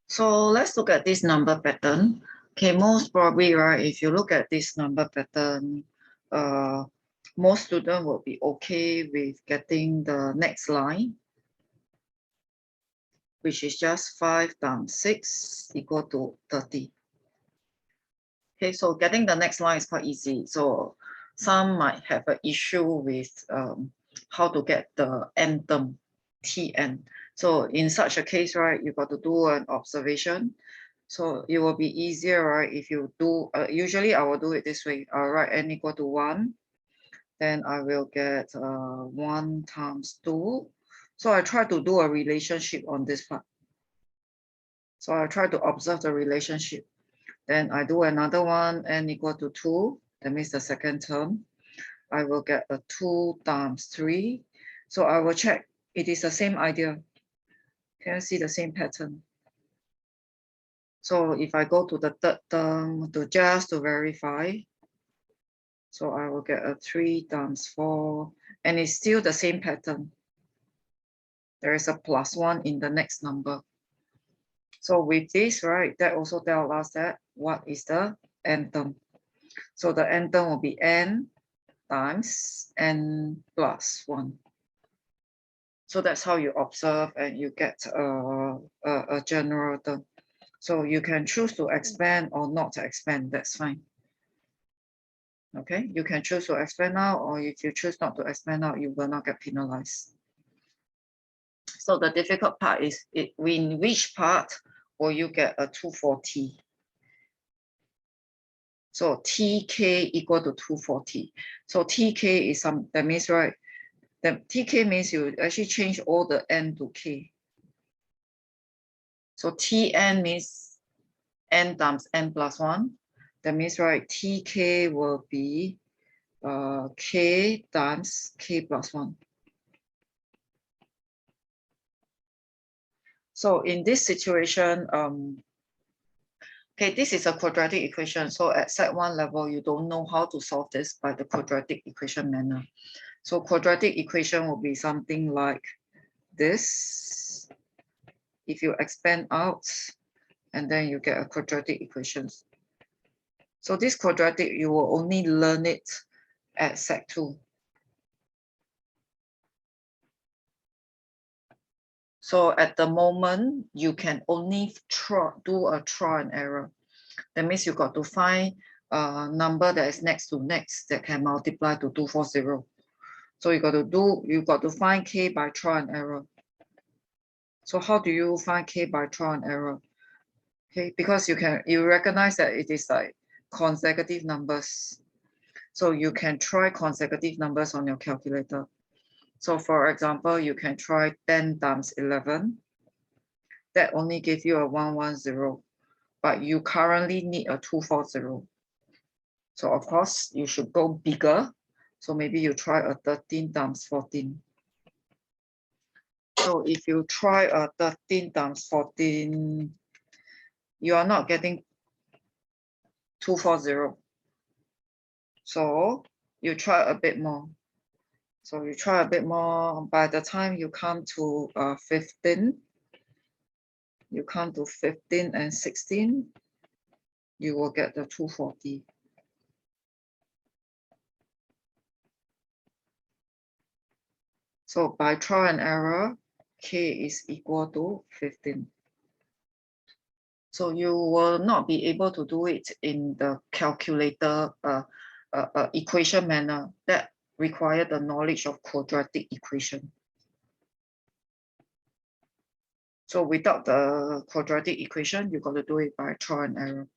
So let's look at this number pattern. Okay, most probably, right, if you look at this number pattern, most students will be okay with getting the next line, which is just 5 times 6 equal to 30. Okay, so getting the next line is quite easy. So some might have an issue with how to get the n term, Tn. So in such a case, right, you got to do an observation. So it will be easier, right, if you do, usually I will do it this way. I'll write n equal to 1. Then I will get 1 times 2. So I try to do a relationship on this part. So I try to observe the relationship. Then I do another one, n equal to 2. That means the second term. I will get a 2 times 3. So I will check. It is the same idea. Can you see the same pattern? So if I go to the third term to verify, so I will get a 3 times 4, and it's still the same pattern. There is a +1 in the next number. So with this, right, that also tells us that what is the n term. So the n term will be n times n plus 1. So that's how you observe and you get a general term. So you can choose to expand or not to expand, that's fine. Okay, you can choose to expand now, or if you choose not to expand now, you will not get penalized. So the difficult part is in which part will you get a 240? So TK equal to 240. So TK is that means, right, the TK means you actually change all the n to k. So Tn means n times n plus 1. That means, right, TK will be k times k plus 1. So in this situation, okay, this is a quadratic equation. So at set 1 level, you don't know how to solve this by the quadratic equation manner. So quadratic equation will be something like this. If you expand out, and then you get a quadratic equation. So this quadratic, you will only learn it at set 2. So at the moment, you can only do a trial and error. That means you got to find a number that is next to next that can multiply to 240. So you got to find k by trial and error. So how do you find k by trial and error? Okay, because you recognize that it is like consecutive numbers. So you can try consecutive numbers on your calculator. So for example, you can try 10 times 11. That only gives you a 110, but you currently need a 240. So of course, you should go bigger. So maybe you try a 13 times 14. So if you try a 13 times 14, you are not getting 240. So you try a bit more. So you try a bit more. By the time you come to 15, you come to 15 and 16, you will get the 240. So by trial and error, k is equal to 15. So you will not be able to do it in the calculator equation manner. That require the knowledge of quadratic equation. So without the quadratic equation, you got to do it by trial and error.